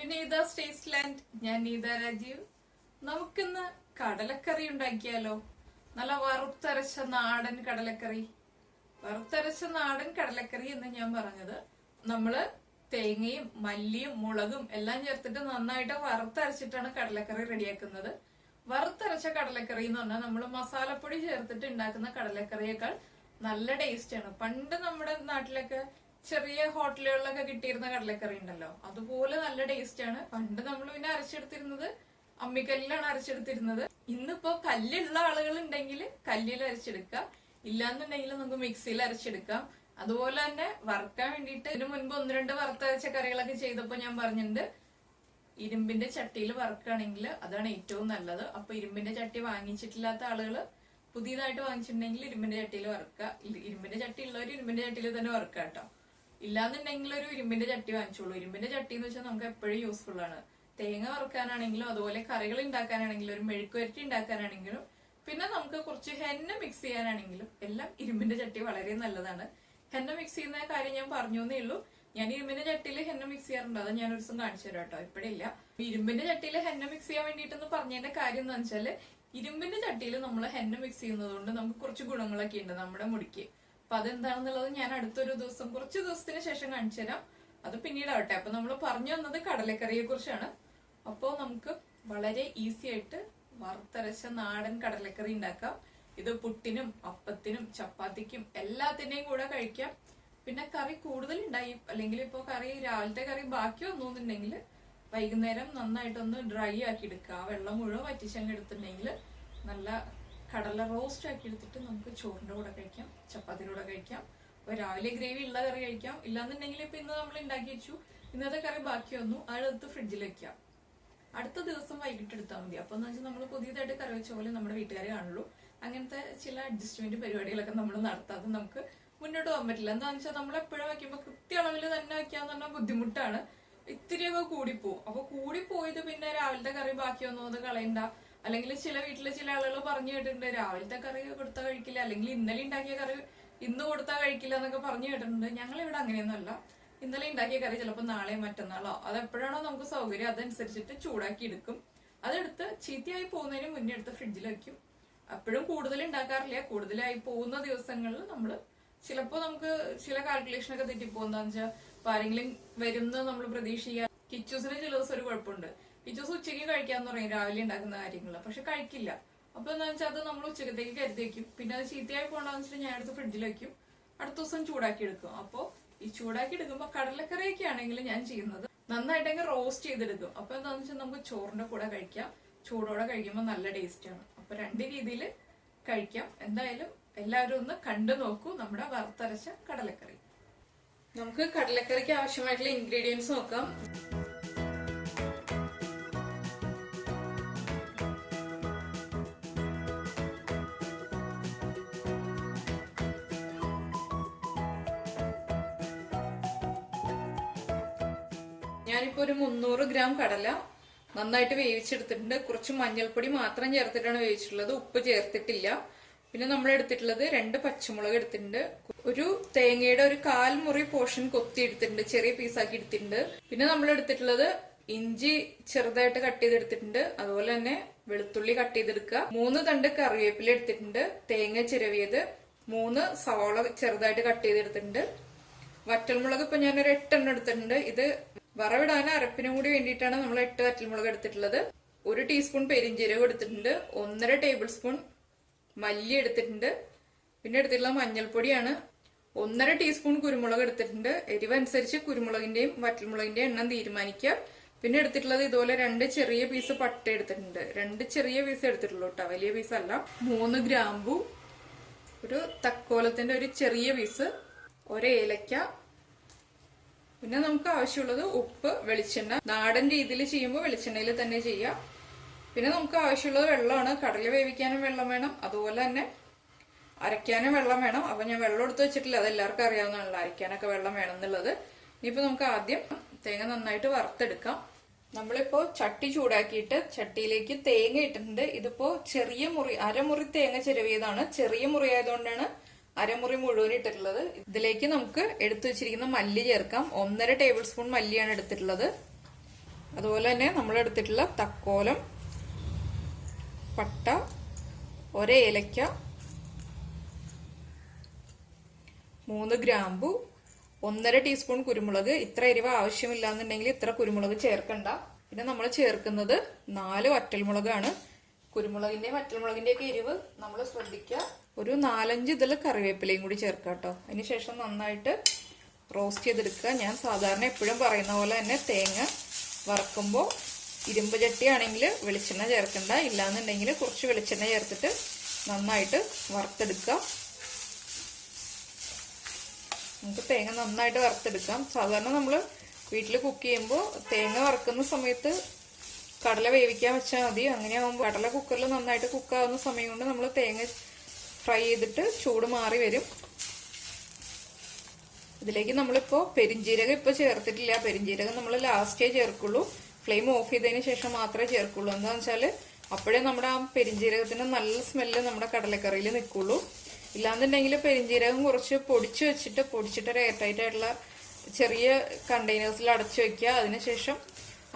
Neethas Tasteland. ഞാൻ നീത രാജീവ്. നമുക്കിന്ന് കടലക്കറി ഉണ്ടാക്കിയാലോ? നല്ല വറുത്തരച്ച നാടൻ കടലക്കറി. വറുത്തരച്ച നാടൻ കടലക്കറി എന്ന് ഞാൻ പറഞ്ഞത് നമ്മള് തേങ്ങയും മല്ലിയും മുളകും എല്ലാം ചേർത്തിട്ട് നന്നായിട്ട് വറുത്തരച്ചിട്ടാണ് കടലക്കറി റെഡിയാക്കുന്നത്. വറുത്തരച്ച കടലക്കറി എന്ന് പറഞ്ഞാൽ നമ്മൾ മസാലപ്പൊടി ചേർത്തിട്ട് ഉണ്ടാക്കുന്ന കടലക്കറിയേക്കാൾ നല്ല ടേസ്റ്റ് ആണ്. പണ്ട് നമ്മുടെ നാട്ടിലൊക്കെ ചെറിയ ഹോട്ടലുകളിലൊക്കെ കിട്ടിയിരുന്ന കടലക്കറി ഉണ്ടല്ലോ, അതുപോലെ നല്ല ടേസ്റ്റ് ആണ്. പണ്ട് നമ്മൾ പിന്നെ അരച്ചെടുത്തിരുന്നത് അമ്മിക്കല്ലിലാണ് അരച്ചെടുത്തിരുന്നത്. ഇന്നിപ്പോ കല്ലുള്ള ആളുകൾ ഉണ്ടെങ്കിൽ കല്ലിൽ അരച്ചെടുക്കാം, ഇല്ലാന്നുണ്ടെങ്കിൽ നമുക്ക് മിക്സിയിൽ അരച്ചെടുക്കാം. അതുപോലെ തന്നെ വറുക്കാൻ വേണ്ടിയിട്ട് ഇതിനു മുൻപ് 1-2 വറുത്തരച്ച കറികളൊക്കെ ചെയ്തപ്പോ ഞാൻ പറഞ്ഞിട്ടുണ്ട്, ഇരുമ്പിന്റെ ചട്ടിയിൽ വറുക്കുകയാണെങ്കിൽ അതാണ് ഏറ്റവും നല്ലത്. അപ്പൊ ഇരുമ്പിന്റെ ചട്ടി വാങ്ങിച്ചിട്ടില്ലാത്ത ആളുകൾ പുതിയതായിട്ട് വാങ്ങിച്ചിട്ടുണ്ടെങ്കിൽ ഇരുമ്പിന്റെ ചട്ടിയിൽ വറുക്കുക. ഇരുമ്പിന്റെ ചട്ടി ഉള്ളവർ ഇരുമ്പിന്റെ ചട്ടിയിൽ തന്നെ വറുക്കുക കേട്ടോ. ഇല്ലാന്നുണ്ടെങ്കിൽ ഒരു ഇരുമ്പിന്റെ ചട്ടി വാങ്ങിച്ചോളൂ. ഇരുമ്പിന്റെ ചട്ടി എന്ന് വെച്ചാൽ നമുക്ക് എപ്പോഴും യൂസ്ഫുൾ ആണ്. തേങ്ങ വറുക്കാനാണെങ്കിലും അതുപോലെ കറികൾ ഉണ്ടാക്കാനാണെങ്കിലും ഒരു മെഴുക്കുവരട്ടി ഉണ്ടാക്കാനാണെങ്കിലും പിന്നെ നമുക്ക് കുറച്ച് ഹെന്ന മിക്സ് ചെയ്യാനാണെങ്കിലും എല്ലാം ഇരുമ്പിന്റെ ചട്ടി വളരെ നല്ലതാണ്. ഹെന്ന മിക്സ് ചെയ്യുന്ന കാര്യം ഞാൻ പറഞ്ഞു എന്നേ ഉള്ളൂ. ഞാൻ ഇരുമ്പിന്റെ ചട്ടിയിൽ ഹെന്ന മിക്സ് ചെയ്യാറുണ്ട്, അത് ഞാൻ ഒരു ദിവസം കാണിച്ചു തരാം കേട്ടോ. ഇപ്പഴില്ല. ഇരുമ്പിന്റെ ചട്ടിയിൽ ഹെന്ന മിക്സ് ചെയ്യാൻ വേണ്ടിയിട്ടെന്ന് പറഞ്ഞതിന്റെ കാര്യം എന്താ വെച്ചാല്, ഇരുമ്പിന്റെ ചട്ടിയിൽ നമ്മൾ ഹെന്ന മിക്സ് ചെയ്യുന്നത് കൊണ്ട് നമുക്ക് കുറച്ച് ഗുണങ്ങളൊക്കെ ഉണ്ട് നമ്മുടെ മുടിക്ക്. അപ്പൊ അതെന്താണെന്നുള്ളത് ഞാൻ അടുത്തൊരു ദിവസം കുറച്ച് ദിവസത്തിന് ശേഷം കാണിച്ചു തരാം. അത് പിന്നീടാവട്ടെ. അപ്പൊ നമ്മൾ പറഞ്ഞു വന്നത് കടലക്കറിയെ കുറിച്ചാണ്. അപ്പോ നമുക്ക് വളരെ ഈസി ആയിട്ട് വറുത്തരച്ച നാടൻ കടലക്കറി ഉണ്ടാക്കാം. ഇത് പുട്ടിനും അപ്പത്തിനും ചപ്പാത്തിക്കും എല്ലാത്തിന്റെയും കൂടെ കഴിക്കാം. പിന്നെ കറി കൂടുതൽ ഉണ്ടായി അല്ലെങ്കിൽ ഇപ്പൊ കറി രാവിലത്തെ കറി ബാക്കി വന്നുണ്ടെങ്കിൽ വൈകുന്നേരം നന്നായിട്ടൊന്ന് ഡ്രൈ ആക്കി എടുക്കുക. വെള്ളം മുഴുവൻ വറ്റിച്ചങ്ങ് എടുത്തിട്ടുണ്ടെങ്കിൽ നല്ല കടല റോസ്റ്റ് ആക്കി എടുത്തിട്ട് നമുക്ക് ചോറിന്റെ കൂടെ കഴിക്കാം, ചപ്പാത്തിയുടെ കൂടെ കഴിക്കാം. അപ്പൊ രാവിലെ ഗ്രേവി ഉള്ള കറി കഴിക്കാം. ഇല്ലാന്നുണ്ടെങ്കിൽ ഇപ്പൊ ഇന്ന് നമ്മൾ ഉണ്ടാക്കി വെച്ചു, ഇന്നത്തെ കറി ബാക്കി വന്നു, അതെടുത്ത് ഫ്രിഡ്ജിൽ വെക്കാം. അടുത്ത ദിവസം വൈകിട്ട് എടുത്താൽ മതി. അപ്പൊ എന്ന് വെച്ചാൽ നമ്മൾ പുതിയതായിട്ട് കറി വെച്ച പോലെ നമ്മുടെ വീട്ടുകാരെ കാണുള്ളൂ. അങ്ങനത്തെ ചില അഡ്ജസ്റ്റ്മെന്റ് പരിപാടികളൊക്കെ നമ്മൾ നടത്താതെ നമുക്ക് മുന്നോട്ട് പോകാൻ പറ്റില്ല. എന്താണെന്ന് വെച്ചാൽ നമ്മൾ എപ്പോഴും വെക്കുമ്പോൾ കൃത്യ അളവിൽ തന്നെ വെക്കാന്ന് പറഞ്ഞാൽ ബുദ്ധിമുട്ടാണ്. ഇത്തിരിയൊക്കെ കൂടിപ്പോവും. അപ്പൊ കൂടിപ്പോയത് പിന്നെ രാവിലത്തെ കറി ബാക്കി വന്നു അത് കളയണ്ട. അല്ലെങ്കിൽ ചില വീട്ടിലെ ചില ആളുകൾ പറഞ്ഞു കേട്ടിട്ടുണ്ട്, രാവിലത്തെ കറി കൊടുത്താൽ കഴിക്കില്ല, അല്ലെങ്കിൽ ഇന്നലെ ഉണ്ടാക്കിയ കറി ഇന്ന് കൊടുത്താൽ കഴിക്കില്ല എന്നൊക്കെ പറഞ്ഞു കേട്ടിട്ടുണ്ട്. ഞങ്ങൾ ഇവിടെ അങ്ങനെയൊന്നുമല്ല. ഇന്നലെ ഉണ്ടാക്കിയ കറി ചിലപ്പോൾ നാളെയോ മറ്റന്നാളോ അതെപ്പോഴാണോ നമുക്ക് സൗകര്യം അതനുസരിച്ചിട്ട് ചൂടാക്കി എടുക്കും. അതെടുത്ത് ചീത്തയായി പോകുന്നതിന് മുന്നേ എടുത്ത് ഫ്രിഡ്ജിൽ വെക്കും. അപ്പോഴും കൂടുതൽ ഉണ്ടാക്കാറില്ല. കൂടുതലായി പോകുന്ന ദിവസങ്ങളിൽ നമ്മൾ ചിലപ്പോൾ നമുക്ക് ചില കാൽക്കുലേഷൻ ഒക്കെ തെറ്റിപ്പോകുന്നതാന്ന് വെച്ചാൽ ഇപ്പൊ ആരെങ്കിലും വരുന്ന നമ്മൾ പ്രതീക്ഷിക്കുക. കിച്ചൂസിന് ചില ദിവസം ഒരു കുഴപ്പമുണ്ട്. കിച്ചൂസ് ഉച്ചയ്ക്ക് കഴിക്കാന്ന് പറയും രാവിലെ ഉണ്ടാക്കുന്ന കാര്യങ്ങൾ, പക്ഷെ കഴിക്കില്ല. അപ്പൊ എന്താ വെച്ചാൽ അത് നമ്മൾ ഉച്ചക്കത്തേക്ക് കരുതി വെക്കും. പിന്നെ അത് ചീത്തയായി പോകണ്ടെന്ന് വെച്ചിട്ട് ഞാൻ എടുത്ത് ഫ്രിഡ്ജിൽ വെക്കും. അടുത്ത ദിവസം ചൂടാക്കി എടുക്കും. അപ്പൊ ഈ ചൂടാക്കി എടുക്കുമ്പോൾ കടലക്കറിയൊക്കെ ആണെങ്കിൽ ഞാൻ ചെയ്യുന്നത് നന്നായിട്ടങ്ങ് റോസ്റ്റ് ചെയ്തെടുക്കും. അപ്പൊ എന്താണെന്ന് വെച്ചാൽ നമുക്ക് ചോറിന്റെ കൂടെ കഴിക്കാം. ചൂടോടെ കഴിക്കുമ്പോൾ നല്ല ടേസ്റ്റ് ആണ്. അപ്പൊ 2 രീതിയിൽ കഴിക്കാം. എന്തായാലും എല്ലാവരും ഒന്ന് കണ്ടു നോക്കൂ നമ്മുടെ വറുത്തരച്ച കടലക്കറി. നമുക്ക് കടലക്കറിക്ക് ആവശ്യമായിട്ടുള്ള ഇൻഗ്രീഡിയൻസ് നോക്കാം. ഞാനിപ്പോ ഒരു 300 ഗ്രാം കടല നന്നായിട്ട് വേവിച്ചെടുത്തിട്ടുണ്ട്. കുറച്ച് മഞ്ഞൾപ്പൊടി മാത്രം ചേർത്തിട്ടാണ് വേവിച്ചിട്ടുള്ളത്, ഉപ്പ് ചേർത്തിട്ടില്ല. പിന്നെ നമ്മൾ എടുത്തിട്ടുള്ളത് 2 പച്ചമുളക് എടുത്തിട്ടുണ്ട്. ഒരു തേങ്ങയുടെ ഒരു 1/4 മുറി പോർഷൻ കൊത്തി എടുത്തിട്ടുണ്ട്, ചെറിയ പീസാക്കി എടുത്തിട്ടുണ്ട്. പിന്നെ നമ്മൾ എടുത്തിട്ടുള്ളത് ഇഞ്ചി ചെറുതായിട്ട് കട്ട് ചെയ്തെടുത്തിട്ടുണ്ട്. അതുപോലെ തന്നെ വെളുത്തുള്ളി കട്ട് ചെയ്തെടുക്കുക. 3 തണ്ട് കറിവേപ്പില എടുത്തിട്ടുണ്ട്. തേങ്ങ ചിരവിയത്, 3 സവാള ചെറുതായിട്ട് കട്ട് ചെയ്തെടുത്തിട്ടുണ്ട്. വറ്റൽമുളക് ഇപ്പൊ ഞാനൊരു 8 എണ്ണം എടുത്തിട്ടുണ്ട്. ഇത് വറവിടാനും അരപ്പിനും കൂടി വേണ്ടിയിട്ടാണ് നമ്മൾ 8 വറ്റൽമുളക് എടുത്തിട്ടുള്ളത്. 1 ടീസ്പൂൺ പെരിഞ്ജീരകം എടുത്തിട്ടുണ്ട്. 1.5 ടേബിൾ സ്പൂൺ മല്ലി എടുത്തിട്ടുണ്ട്. പിന്നെ എടുത്തിട്ടുള്ള മഞ്ഞൾപ്പൊടിയാണ്. 1.5 ടീസ്പൂൺ കുരുമുളക് എടുത്തിട്ടുണ്ട്. എരിവനുസരിച്ച് കുരുമുളകിന്റെയും വറ്റൽമുളകിന്റെയും എണ്ണം തീരുമാനിക്കുക. പിന്നെ എടുത്തിട്ടുള്ളത് ഇതുപോലെ 2 ചെറിയ പീസ് പട്ട എടുത്തിട്ടുണ്ട്. 2 ചെറിയ പീസ് എടുത്തിട്ടുള്ളൂ കേട്ടോ, വലിയ പീസല്ല. 3 ഗ്രാമ്പു, ഒരു തക്കോലത്തിന്റെ ഒരു ചെറിയ പീസ്, 1 ഏലക്ക. പിന്നെ നമുക്ക് ആവശ്യമുള്ളത് ഉപ്പ്, വെളിച്ചെണ്ണ. നാടൻ രീതിയിൽ ചെയ്യുമ്പോൾ വെളിച്ചെണ്ണയിൽ തന്നെ ചെയ്യാം. പിന്നെ നമുക്ക് ആവശ്യമുള്ളത് വെള്ളമാണ്. കടല വേവിക്കാനും വെള്ളം വേണം, അതുപോലെ തന്നെ അരയ്ക്കാനും വെള്ളം വേണം. അപ്പൊ ഞാൻ വെള്ളം എടുത്ത് വെച്ചിട്ടില്ല, അത് എല്ലാവർക്കും അറിയാവുന്നതാണല്ലോ അരയ്ക്കാനൊക്കെ വെള്ളം വേണം എന്നുള്ളത്. ഇനിയിപ്പോ നമുക്ക് ആദ്യം തേങ്ങ നന്നായിട്ട് വറുത്തെടുക്കാം. നമ്മളിപ്പോ ചട്ടി ചൂടാക്കിയിട്ട് ചട്ടിയിലേക്ക് തേങ്ങ ഇട്ടിട്ടുണ്ട്. ഇതിപ്പോ ചെറിയ മുറി, അരമുറി തേങ്ങ ചിരവിയതാണ്. ചെറിയ മുറി ആയതുകൊണ്ടാണ് അരമുറി മുഴുവൻ ഇട്ടിട്ടുള്ളത്. ഇതിലേക്ക് നമുക്ക് എടുത്തു വെച്ചിരിക്കുന്ന മല്ലി ചേർക്കാം. 1.5 ടേബിൾ സ്പൂൺ മല്ലിയാണ് എടുത്തിട്ടുള്ളത്. അതുപോലെ തന്നെ നമ്മൾ എടുത്തിട്ടുള്ള തക്കോലം, പട്ട, ഒരേലക്ക, 3 ഗ്രാമ്പു, 1.5 ടീസ്പൂൺ കുരുമുളക്. ഇത്ര എരിവ് ആവശ്യമില്ല എന്നുണ്ടെങ്കിൽ ഇത്ര കുരുമുളക് ചേർക്കണ്ട. പിന്നെ നമ്മൾ ചേർക്കുന്നത് 4 വറ്റൽമുളകാണ്. കുരുമുളകിന്റെ വറ്റൽമുളകിന്റെ ഒക്കെ എരിവ് നമ്മൾ ശ്രദ്ധിക്കുക. ഒരു 4-5 ഇതിൽ കറിവേപ്പിലയും കൂടി ചേർക്കുക കേട്ടോ. അതിനുശേഷം നന്നായിട്ട് റോസ്റ്റ് ചെയ്തെടുക്കുക. ഞാൻ സാധാരണ എപ്പോഴും പറയുന്ന പോലെ തന്നെ തേങ്ങ വറക്കുമ്പോൾ ഇരുമ്പ് ചട്ടിയാണെങ്കിൽ വെളിച്ചെണ്ണ ചേർക്കണ്ട. ഇല്ലാന്നുണ്ടെങ്കിൽ കുറച്ച് വെളിച്ചെണ്ണ ചേർത്തിട്ട് നന്നായിട്ട് വറുത്തെടുക്കുക. നമുക്ക് തേങ്ങ നന്നായിട്ട് വറുത്തെടുക്കാം. സാധാരണ നമ്മൾ വീട്ടിൽ കുക്ക് ചെയ്യുമ്പോൾ തേങ്ങ വറുക്കുന്ന സമയത്ത് കടല വേവിക്കാൻ വെച്ചാൽ മതി. അങ്ങനെയാകുമ്പോൾ കടല കുക്കറിൽ നന്നായിട്ട് കുക്കാവുന്ന സമയം കൊണ്ട് നമ്മൾ തേങ്ങ ഫ്രൈ ചെയ്തിട്ട് ചൂട് മാറി വരും. ഇതിലേക്ക് നമ്മളിപ്പോൾ പെരിഞ്ജീരകം ഇപ്പോൾ ചേർത്തിട്ടില്ല. പെരിഞ്ജീരകം നമ്മൾ ലാസ്റ്റേ ചേർക്കുള്ളൂ. ഫ്ലെയിം ഓഫ് ചെയ്തതിന് ശേഷം മാത്രമേ ചേർക്കുള്ളൂ. എന്താണെന്ന് വെച്ചാൽ അപ്പോഴേ നമ്മുടെ ആ പെരിഞ്ജീരകത്തിന് നല്ല സ്മെല്ല് നമ്മുടെ കടലക്കറിയിൽ നിൽക്കുള്ളൂ. ഇല്ലാന്നുണ്ടെങ്കിൽ പെരിഞ്ജീരകം കുറച്ച് പൊടിച്ചിട്ട് ഒരു എയർടൈറ്റ് ആയിട്ടുള്ള ചെറിയ കണ്ടെയ്നേഴ്സിൽ അടച്ചു വെക്കുക. അതിനുശേഷം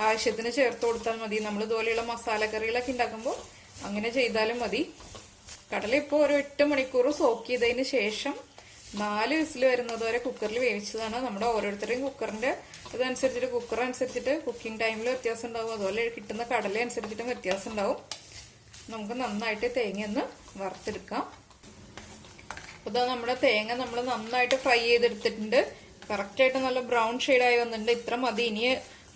ആവശ്യത്തിന് ചേർത്ത് കൊടുത്താൽ മതി. നമ്മൾ ഇതുപോലെയുള്ള മസാലക്കറികളൊക്കെ ഉണ്ടാക്കുമ്പോൾ അങ്ങനെ ചെയ്താലും മതി. കടല ഇപ്പോൾ ഒരു 8 മണിക്കൂർ സോക്ക് ചെയ്തതിന് ശേഷം 4 വിസിൽ വരുന്നത് വരെ കുക്കറിൽ വേവിച്ചതാണ്. നമ്മുടെ ഓരോരുത്തരുടെയും കുക്കറിന്റെ ഇതനുസരിച്ചിട്ട് കുക്കർ അനുസരിച്ചിട്ട് കുക്കിംഗ് ടൈമിൽ വ്യത്യാസം ഉണ്ടാവും. അതുപോലെ കിട്ടുന്ന കടല അനുസരിച്ചിട്ടും വ്യത്യാസം ഉണ്ടാവും. നമുക്ക് നന്നായിട്ട് തേങ്ങ ഒന്ന് വറുത്തെടുക്കാം. അപ്പോൾ ഇതാ നമ്മുടെ തേങ്ങ നമ്മൾ നന്നായിട്ട് ഫ്രൈ ചെയ്തെടുത്തിട്ടുണ്ട്. കറക്റ്റായിട്ട് നല്ല ബ്രൗൺ ഷെയ്ഡായി വന്നിട്ടുണ്ട്. ഇത്ര മതി. ഇനി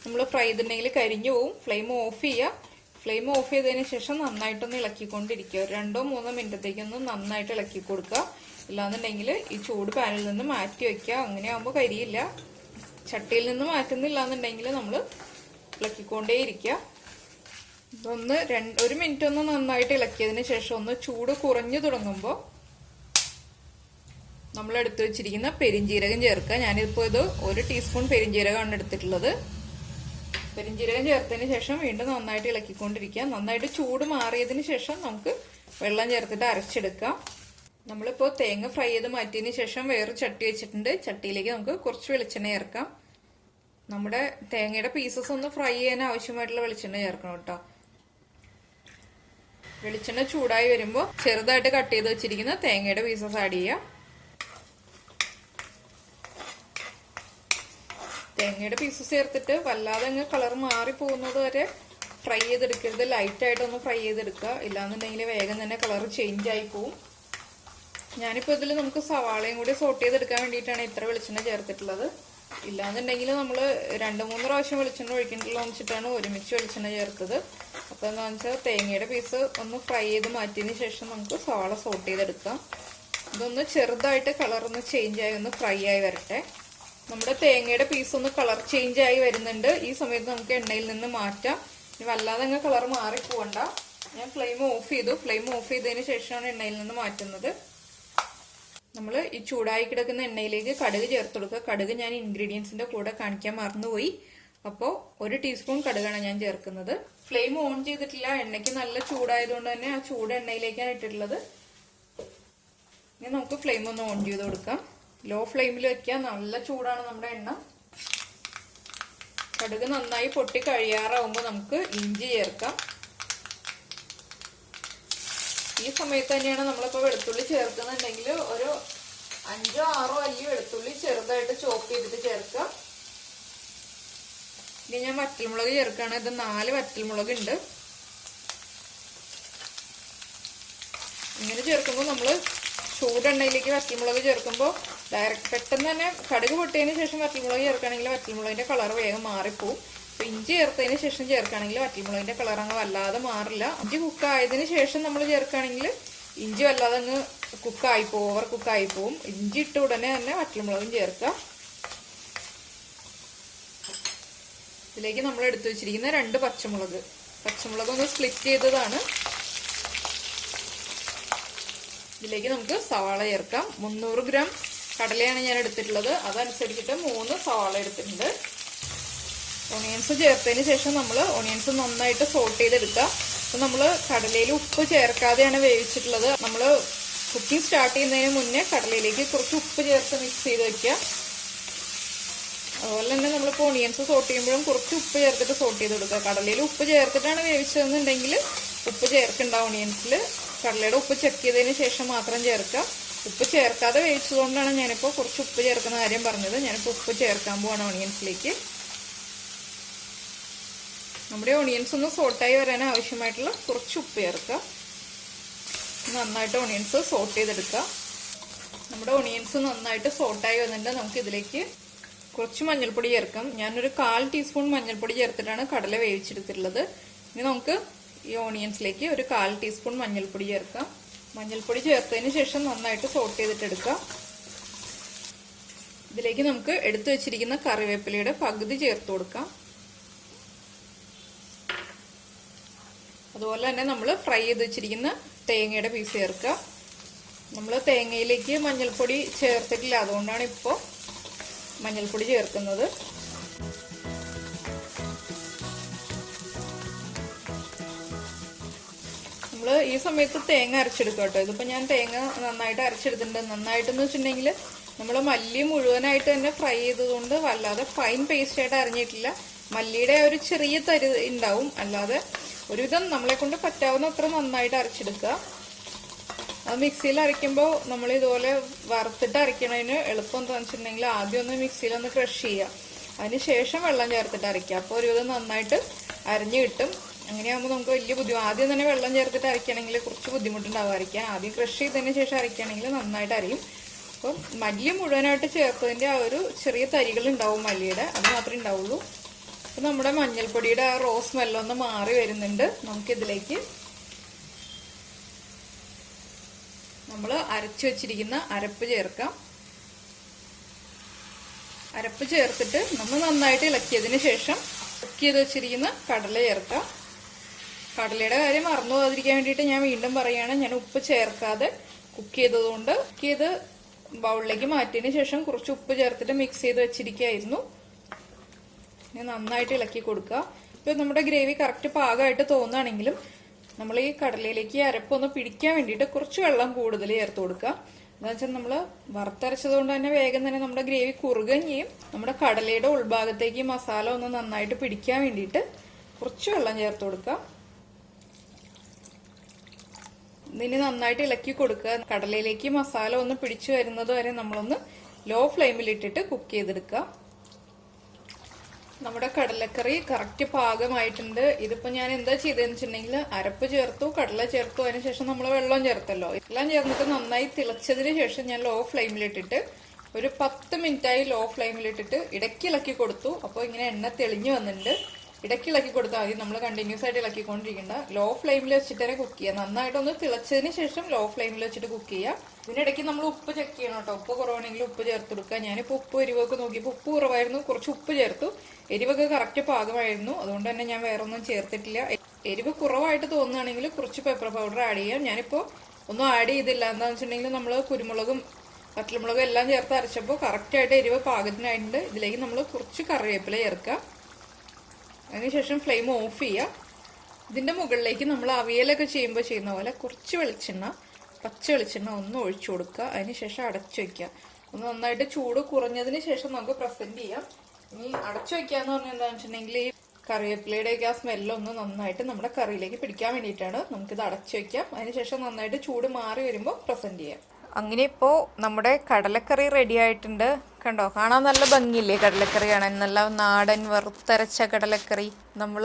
നമ്മൾ ഫ്രൈ ചെയ്തിട്ടുണ്ടെങ്കിൽ കരിഞ്ഞു പോവും. ഫ്ലെയിം ഓഫ് ചെയ്യുക. ഫ്ലെയിം ഓഫ് ചെയ്തതിന് ശേഷം നന്നായിട്ടൊന്ന് ഇളക്കിക്കൊണ്ടിരിക്കുക. 2-3 മിനിറ്റത്തേക്കൊന്ന് നന്നായിട്ട് ഇളക്കി കൊടുക്കുക. ഇല്ലാന്നുണ്ടെങ്കിൽ ഈ ചൂട് പാനിൽ നിന്ന് മാറ്റി വെക്കുക. അങ്ങനെയാകുമ്പോൾ കരിയില്ല. ചട്ടിയിൽ നിന്ന് മാറ്റുന്നില്ല എന്നുണ്ടെങ്കിൽ നമ്മൾ ഇളക്കിക്കൊണ്ടേ ഇരിക്കുക. ഇതൊന്ന് 1 മിനിറ്റ് ഒന്ന് നന്നായിട്ട് ഇളക്കിയതിന് ശേഷം ഒന്ന് ചൂട് കുറഞ്ഞു തുടങ്ങുമ്പോൾ നമ്മൾ എടുത്തു വെച്ചിരിക്കുന്ന പെരിഞ്ജീരകം ചേർക്കുക. ഞാനിപ്പോൾ ഇത് 1 ടീസ്പൂൺ പെരിഞ്ജീരകമാണ് എടുത്തിട്ടുള്ളത്. പെരിഞ്ജീരകം ചേർത്തതിന് ശേഷം വീണ്ടും നന്നായിട്ട് ഇളക്കിക്കൊണ്ടിരിക്കുക. നന്നായിട്ട് ചൂട് മാറിയതിന് ശേഷം നമുക്ക് വെള്ളം ചേർത്തിട്ട് അരച്ചെടുക്കാം. നമ്മളിപ്പോൾ തേങ്ങ ഫ്രൈ ചെയ്ത് മാറ്റിയതിന് ശേഷം വേറെ ചട്ടി വെച്ചിട്ടുണ്ട്. ചട്ടിയിലേക്ക് നമുക്ക് കുറച്ച് വെളിച്ചെണ്ണ ചേർക്കാം. നമ്മുടെ തേങ്ങയുടെ പീസസ് ഒന്ന് ഫ്രൈ ചെയ്യാൻ ആവശ്യമായിട്ടുള്ള വെളിച്ചെണ്ണ ചേർക്കണം കേട്ടോ. വെളിച്ചെണ്ണ ചൂടായി വരുമ്പോൾ ചെറുതായിട്ട് കട്ട് ചെയ്ത് വെച്ചിരിക്കുന്ന തേങ്ങയുടെ പീസസ് ആഡ് ചെയ്യുക. തേങ്ങയുടെ പീസസ് ചേർത്തിട്ട് വല്ലാതെ അങ്ങ് കളർ മാറി പോകുന്നത് വരെ ഫ്രൈ ചെയ്തെടുക്കരുത്. ലൈറ്റായിട്ടൊന്ന് ഫ്രൈ ചെയ്തെടുക്കുക. ഇല്ലാന്നുണ്ടെങ്കിൽ വേഗം തന്നെ കളർ ചേഞ്ച് ആയി പോവും. ഞാനിപ്പോൾ ഇതിൽ നമുക്ക് സവാളയും കൂടി സോട്ട് ചെയ്തെടുക്കാൻ വേണ്ടിയിട്ടാണ് ഇത്ര വെളിച്ചെണ്ണ ചേർത്തിട്ടുള്ളത്. ഇല്ലാന്നുണ്ടെങ്കിൽ നമ്മൾ 2-3 പ്രാവശ്യം വെളിച്ചെണ്ണ ഒഴിക്കണ്ടല്ലോ എന്ന് വെച്ചിട്ടാണ് ഒരുമിച്ച് വെളിച്ചെണ്ണ ചേർത്തത്. അപ്പോൾ എന്താണെന്ന് വെച്ചാൽ തേങ്ങയുടെ പീസ് ഒന്ന് ഫ്രൈ ചെയ്ത് മാറ്റിയതിന് ശേഷം നമുക്ക് സവാള സോട്ട് ചെയ്തെടുക്കാം. ഇതൊന്ന് ചെറുതായിട്ട് കളറൊന്ന് ചേഞ്ച് ആയി ഒന്ന് ഫ്രൈ ആയി വരട്ടെ. നമ്മുടെ തേങ്ങയുടെ പീസ് ഒന്ന് കളർ ചേഞ്ച് ആയി വരുന്നുണ്ട്. ഈ സമയത്ത് നമുക്ക് എണ്ണയിൽ നിന്ന് മാറ്റാം. ഇനി വല്ലാതെ അങ്ങ് കളർ മാറിപ്പോവണ്ട. ഞാൻ ഫ്ലെയിം ഓഫ് ചെയ്തു. ഫ്ലെയിം ഓഫ് ചെയ്തതിന് ശേഷമാണ് എണ്ണയിൽ നിന്ന് മാറ്റുന്നത്. നമ്മൾ ഈ ചൂടായി കിടക്കുന്ന എണ്ണയിലേക്ക് കടുക് ചേർത്ത് കൊടുക്കുക. കടുക് ഞാൻ ഇൻഗ്രീഡിയൻസിന്റെ കൂടെ കാണിക്കാൻ മറന്നുപോയി. അപ്പോൾ 1 ടീസ്പൂൺ കടുകാണ് ഞാൻ ചേർക്കുന്നത്. ഫ്ലെയിം ഓൺ ചെയ്തിട്ടില്ല. എണ്ണയ്ക്ക് നല്ല ചൂടായതുകൊണ്ട് തന്നെ ആ ചൂട് എണ്ണയിലേക്കാണ് ഇട്ടിട്ടുള്ളത്. ഇനി നമുക്ക് ഫ്ലെയിം ഒന്ന് ഓൺ ചെയ്ത് കൊടുക്കാം. ലോ ഫ്ലെയിമിൽ വെക്കുക. നല്ല ചൂടാണ് നമ്മുടെ എണ്ണ. കടുക് നന്നായി പൊട്ടി കഴിയാറാവുമ്പോൾ നമുക്ക് ഇഞ്ചി ചേർക്കാം. ഈ സമയത്ത് തന്നെയാണ് നമ്മളിപ്പോൾ വെളുത്തുള്ളി ചേർക്കുന്നുണ്ടെങ്കിൽ ഒരു 5-6 അല്ലി വെളുത്തുള്ളി ചെറുതായിട്ട് ചോപ്പ് ചെയ്തിട്ട് ചേർക്കുക. ഇനി ഞാൻ വറ്റൽമുളക് ചേർക്കുകയാണ്. ഇത് 4 വറ്റൽമുളക് ഉണ്ട്. ഇങ്ങനെ ചേർക്കുമ്പോൾ നമ്മൾ ചൂടെണ്ണയിലേക്ക് വറ്റൽമുളക് ചേർക്കുമ്പോൾ ഡയറക്റ്റ് പെട്ടെന്ന് തന്നെ കടുക് പൊട്ടിയതിന് ശേഷം വറ്റൽമുളക് ചേർക്കുകയാണെങ്കിൽ വറ്റൽമുളകിന്റെ കളർ വേഗം മാറിപ്പോവും. അപ്പൊ ഇഞ്ചി ചേർത്തതിന് ശേഷം ചേർക്കുകയാണെങ്കിൽ വറ്റൽമുളകിന്റെ കളർ അങ്ങ് വല്ലാതെ മാറില്ല. ഇഞ്ചി കുക്കായതിന് ശേഷം നമ്മൾ ചേർക്കുകയാണെങ്കിൽ ഇഞ്ചി വല്ലാതെ അങ്ങ് കുക്കായിപ്പോവും, ഓവർ കുക്കായിപ്പോവും. ഇഞ്ചി ഇട്ട ഉടനെ തന്നെ വറ്റൽമുളകും ചേർക്കുക. ഇതിലേക്ക് നമ്മൾ എടുത്തു വെച്ചിരിക്കുന്ന 2 പച്ചമുളക് ഒന്ന് സ്പ്ലിറ്റ് ചെയ്തതാണ്. ഇതിലേക്ക് നമുക്ക് സവാള ചേർക്കാം. 300 ഗ്രാം കടലയാണ് ഞാൻ എടുത്തിട്ടുള്ളത്. അതനുസരിച്ചിട്ട് 3 സവാള എടുത്തിട്ടുണ്ട്. ഓണിയൻസ് ചേർത്തതിന് ശേഷം നമ്മൾ ഓണിയൻസ് നന്നായിട്ട് സോട്ട് ചെയ്തെടുക്കുക. അപ്പം നമ്മൾ കടലയിൽ ഉപ്പ് ചേർക്കാതെയാണ് വേവിച്ചിട്ടുള്ളത്. നമ്മൾ കുക്കിംഗ് സ്റ്റാർട്ട് ചെയ്യുന്നതിന് മുന്നേ കടലയിലേക്ക് കുറച്ച് ഉപ്പ് ചേർത്ത് മിക്സ് ചെയ്ത് വെക്കുക. അതുപോലെ തന്നെ നമ്മളിപ്പോൾ ഓണിയൻസ് സോട്ട് ചെയ്യുമ്പോഴും കുറച്ച് ഉപ്പ് ചേർത്തിട്ട് സോട്ട് ചെയ്ത് കൊടുക്കുക. കടലയിൽ ഉപ്പ് ചേർത്തിട്ടാണ് വേവിച്ചതെന്നുണ്ടെങ്കിൽ ഉപ്പ് ചേർക്കണ്ട. ഓണിയൻസിൽ കടലയുടെ ഉപ്പ് ചെക്ക് ചെയ്തതിന് ശേഷം മാത്രം ചേർക്കുക. ഉപ്പ് ചേർക്കാതെ വേവിച്ചതുകൊണ്ടാണ് ഞാനിപ്പോൾ കുറച്ച് ഉപ്പ് ചേർക്കുന്ന കാര്യം പറഞ്ഞത്. ഞാനിപ്പോൾ ഉപ്പ് ചേർക്കാൻ പോവാണ് ഓണിയൻസിലേക്ക്. നമ്മുടെ ഓണിയൻസ് ഒന്ന് സോട്ടായി വരാൻ ആവശ്യമായിട്ടുള്ള കുറച്ച് ഉപ്പ് ചേർക്കുക. നന്നായിട്ട് ഓണിയൻസ് സോട്ട് ചെയ്തെടുക്കുക. നമ്മുടെ ഓണിയൻസ് നന്നായിട്ട് സോട്ടായി വന്നിട്ട് നമുക്ക് ഇതിലേക്ക് കുറച്ച് മഞ്ഞൾപ്പൊടി ചേർക്കാം. ഞാനൊരു 1/4 ടീസ്പൂൺ മഞ്ഞൾപ്പൊടി ചേർത്തിട്ടാണ് കടല വേവിച്ചെടുത്തിട്ടുള്ളത്. ഇനി നമുക്ക് ഈ ഓണിയൻസിലേക്ക് ഒരു 1/4 ടീസ്പൂൺ മഞ്ഞൾപ്പൊടി ചേർക്കാം. മഞ്ഞൾപ്പൊടി ചേർത്തതിന് ശേഷം നന്നായിട്ട് സോട്ട് ചെയ്തിട്ടെടുക്കാം. ഇതിലേക്ക് നമുക്ക് എടുത്തു വെച്ചിരിക്കുന്ന കറിവേപ്പിലയുടെ പകുതി ചേർത്ത് കൊടുക്കാം. അതുപോലെ തന്നെ നമ്മൾ ഫ്രൈ ചെയ്ത് വെച്ചിരിക്കുന്ന തേങ്ങയുടെ പീസ് ചേർക്കുക. നമ്മൾ തേങ്ങയിലേക്ക് മഞ്ഞൾപ്പൊടി ചേർത്തിട്ടില്ല, അതുകൊണ്ടാണ് ഇപ്പോൾ മഞ്ഞൾപ്പൊടി ചേർക്കുന്നത്. നമ്മൾ ഈ സമയത്ത് തേങ്ങ അരച്ചെടുക്കുക കേട്ടോ. ഇതിപ്പോൾ ഞാൻ തേങ്ങ നന്നായിട്ട് അരച്ചെടുത്തിട്ടുണ്ട്. നന്നായിട്ടെന്ന് വെച്ചിട്ടുണ്ടെങ്കിൽ നമ്മൾ മല്ലി മുഴുവനായിട്ട് തന്നെ ഫ്രൈ ചെയ്തതുകൊണ്ട് വല്ലാതെ ഫൈൻ പേസ്റ്റ് ആയിട്ട് അരഞ്ഞിട്ടില്ല. മല്ലിയുടെ ഒരു ചെറിയ തരി ഉണ്ടാവും, അല്ലാതെ ഒരുവിധം നമ്മളെ കൊണ്ട് പറ്റാവുന്ന അത്ര നന്നായിട്ട് അരച്ചെടുക്കുക. അത് മിക്സിയിൽ അരയ്ക്കുമ്പോൾ നമ്മൾ ഇതുപോലെ വറുത്തിട്ട് അരയ്ക്കണതിന് എളുപ്പം എന്താണെന്ന് വെച്ചിട്ടുണ്ടെങ്കിൽ ആദ്യം ഒന്ന് മിക്സിയിലൊന്ന് ക്രഷ് ചെയ്യുക, അതിന് ശേഷം വെള്ളം ചേർത്തിട്ട് അരയ്ക്കുക. അപ്പോൾ ഒരുവിധം നന്നായിട്ട് അരഞ്ഞു കിട്ടും. അങ്ങനെയാകുമ്പോൾ നമുക്ക് വലിയ ബുദ്ധിമുട്ട്. ആദ്യം തന്നെ വെള്ളം ചേർത്തിട്ട് അരയ്ക്കുകയാണെങ്കിൽ കുറച്ച് ബുദ്ധിമുട്ടുണ്ടാവും അരയ്ക്കാൻ. ആദ്യം ക്രഷ് ചെയ്തതിന് ശേഷം അരയ്ക്കുകയാണെങ്കിൽ നന്നായിട്ട് അരയും. അപ്പം മല്ലി മുഴുവനായിട്ട് ചേർത്തതിൻ്റെ ആ ഒരു ചെറിയ തരികൾ ഉണ്ടാവും മല്ലിയുടെ, അത് മാത്രമേ ഉണ്ടാവുള്ളൂ. അപ്പം നമ്മുടെ മഞ്ഞൾപ്പൊടിയുടെ ആ റോസ് സ്മെല്ലൊന്ന് മാറി വരുന്നുണ്ട്. നമുക്കിതിലേക്ക് നമ്മൾ അരച്ചു വെച്ചിരിക്കുന്ന അരപ്പ് ചേർക്കാം. അരപ്പ് ചേർത്തിട്ട് നമ്മൾ നന്നായിട്ട് ഇളക്കിയതിന് ശേഷം കുക്ക് ചെയ്ത് വെച്ചിരിക്കുന്ന കടല ചേർക്കാം. കടലയുടെ കാര്യം മറന്നു പോകാതിരിക്കാൻ വേണ്ടിയിട്ട് ഞാൻ വീണ്ടും പറയുകയാണ്, ഞാൻ ഉപ്പ് ചേർക്കാതെ കുക്ക് ചെയ്തതുകൊണ്ട്. കുക്ക് ചെയ്ത് ബൗളിലേക്ക് മാറ്റിയതിന് ശേഷം കുറച്ച് ഉപ്പ് ചേർത്തിട്ട് മിക്സ് ചെയ്ത് വെച്ചിരിക്കുകയായിരുന്നു. നന്നായിട്ട് ഇളക്കി കൊടുക്കുക. ഇപ്പം നമ്മുടെ ഗ്രേവി കറക്റ്റ് പാകമായിട്ട് തോന്നുകയാണെങ്കിലും നമ്മൾ ഈ കടലയിലേക്ക് അരപ്പൊന്ന് പിടിക്കാൻ വേണ്ടിയിട്ട് കുറച്ച് വെള്ളം കൂടുതൽ ചേർത്ത് കൊടുക്കുക. എന്താ വെച്ചാൽ നമ്മൾ വറുത്തരച്ചത് കൊണ്ട് തന്നെ വേഗം തന്നെ നമ്മുടെ ഗ്രേവി കുറുകുകയും ചെയ്യും. നമ്മുടെ കടലയുടെ ഉൾഭാഗത്തേക്ക് മസാല ഒന്ന് നന്നായിട്ട് പിടിക്കാൻ വേണ്ടിയിട്ട് കുറച്ച് വെള്ളം ചേർത്ത് കൊടുക്കുക. ഇതിന് നന്നായിട്ട് ഇളക്കി കൊടുക്കുക. കടലയിലേക്ക് മസാല ഒന്ന് പിടിച്ചു വരുന്നത് വരെ നമ്മളൊന്ന് ലോ ഫ്ലെയിമിലിട്ടിട്ട് കുക്ക് ചെയ്തെടുക്കുക. നമ്മുടെ കടലക്കറി കറക്റ്റ് പാകമായിട്ടുണ്ട്. ഇതിപ്പോൾ ഞാൻ എന്താ ചെയ്തതെന്ന് വെച്ചിട്ടുണ്ടെങ്കിൽ അരപ്പ് ചേർത്തു, കടല ചേർത്തു, അതിനുശേഷം നമ്മൾ വെള്ളം ചേർത്തല്ലോ. എല്ലാം ചേർന്നിട്ട് നന്നായി തിളച്ചതിന് ശേഷം ഞാൻ ലോ ഫ്ലെയിമിലിട്ടിട്ട് ഒരു 10 മിനിറ്റായി ലോ ഫ്ലെയിമിലിട്ടിട്ട് ഇടയ്ക്ക് ഇളക്കി കൊടുത്തു. അപ്പോൾ ഇങ്ങനെ എണ്ണ തെളിഞ്ഞു വന്നിട്ടുണ്ട്. ഇടയ്ക്ക് ഇളക്കി കൊടുത്താൽ മതി, നമ്മൾ കണ്ടിന്യൂസ് ആയിട്ട് ഇളക്കിക്കൊണ്ടിരിക്കേണ്ട. ലോ ഫ്ലെയിമിൽ വെച്ചിട്ട് തന്നെ കുക്ക് ചെയ്യുക. നന്നായിട്ടൊന്ന് തിളച്ചതിന് ശേഷം ലോ ഫ്ലെയിമിൽ വെച്ചിട്ട് കുക്ക് ചെയ്യുക. ഇതിനിടയ്ക്ക് നമ്മൾ ഉപ്പ് ചെക്ക് ചെയ്യണം കേട്ടോ. ഉപ്പ് കുറവാണെങ്കിൽ ഉപ്പ് ചേർത്ത് കൊടുക്കുക. ഞാനിപ്പോൾ ഉപ്പ് എരിവൊക്കെ നോക്കിയപ്പോൾ ഉപ്പ് കുറവായിരുന്നു, കുറച്ച് ഉപ്പ് ചേർത്തു. എരിവൊക്കെ കറക്റ്റ് പാകമായിരുന്നു, അതുകൊണ്ട് തന്നെ ഞാൻ വേറെ ഒന്നും ചേർത്തിട്ടില്ല. എരിവ് കുറവായിട്ട് തോന്നുകയാണെങ്കിൽ കുറച്ച് പെപ്പർ പൗഡർ ആഡ് ചെയ്യാം. ഞാനിപ്പോൾ ഒന്നും ആഡ് ചെയ്തില്ല. എന്താണെന്ന് വെച്ചിട്ടുണ്ടെങ്കിൽ നമ്മൾ കുരുമുളകും വറ്റൽമുളകും എല്ലാം ചേർത്ത് അരച്ചപ്പോൾ കറക്റ്റായിട്ട് എരിവ് പാകത്തിനായിട്ടുണ്ട്. ഇതിലേക്ക് നമ്മൾ കുറച്ച് കറിവേപ്പില ചേർക്കുക. അതിനുശേഷം ഫ്ലെയിം ഓഫ് ചെയ്യുക. ഇതിൻ്റെ മുകളിലേക്ക് നമ്മൾ അവിയലൊക്കെ ചെയ്യുമ്പോൾ ചെയ്യുന്ന പോലെ കുറച്ച് വെളിച്ചെണ്ണ, പച്ച വെളിച്ചെണ്ണ ഒന്ന് ഒഴിച്ചു കൊടുക്കുക. അതിനുശേഷം അടച്ചു വയ്ക്കുക. ഒന്ന് നന്നായിട്ട് ചൂട് കുറഞ്ഞതിന് ശേഷം നമുക്ക് പ്രസന്റ് ചെയ്യാം. ഇനി അടച്ചു വയ്ക്കാന്ന് പറഞ്ഞാൽ എന്താണെന്ന് വെച്ചിട്ടുണ്ടെങ്കിൽ ഈ കറിവേപ്പിലയുടെയൊക്കെ ആ സ്മെല്ലൊന്ന് നന്നായിട്ട് നമ്മുടെ കറിയിലേക്ക് പിടിക്കാൻ വേണ്ടിയിട്ടാണ്. നമുക്കിത് അടച്ചു വയ്ക്കാം. അതിനുശേഷം നന്നായിട്ട് ചൂട് മാറി വരുമ്പോൾ പ്രസന്റ് ചെയ്യാം. അങ്ങനെ ഇപ്പോൾ നമ്മുടെ കടലക്കറി റെഡി ആയിട്ടുണ്ട്. കണ്ടോ, കാണാൻ നല്ല ഭംഗിയില്ലേ കടലക്കറി കാണാൻ? നല്ല നാടൻ വറുത്തരച്ച കടലക്കറി. നമ്മൾ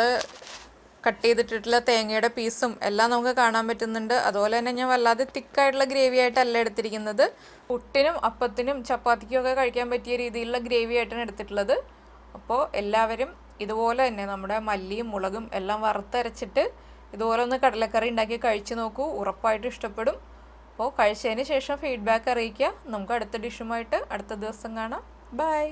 കട്ട് ചെയ്തിട്ടുള്ള തേങ്ങയുടെ പീസും എല്ലാം നമുക്ക് കാണാൻ പറ്റുന്നുണ്ട്. അതുപോലെ തന്നെ ഞാൻ വല്ലാതെ തിക്കായിട്ടുള്ള ഗ്രേവി ആയിട്ടല്ല എടുത്തിരിക്കുന്നത്. പുട്ടിനും അപ്പത്തിനും ചപ്പാത്തിക്കും ഒക്കെ കഴിക്കാൻ പറ്റിയ രീതിയിലുള്ള ഗ്രേവി ആയിട്ടാണ് എടുത്തിട്ടുള്ളത്. അപ്പോൾ എല്ലാവരും ഇതുപോലെ തന്നെ നമ്മുടെ മല്ലിയും മുളകും എല്ലാം വറുത്തരച്ചിട്ട് ഇതുപോലെ ഒന്ന് കടലക്കറി ഉണ്ടാക്കി കഴിച്ചു നോക്കൂ. ഉറപ്പായിട്ടും ഇഷ്ടപ്പെടും. അപ്പോൾ കഴിച്ചതിന് ശേഷം ഫീഡ്ബാക്ക് അറിയിക്കുക. നമുക്ക് അടുത്ത ഡിഷുമായിട്ട് അടുത്ത ദിവസം കാണാം. ബൈ.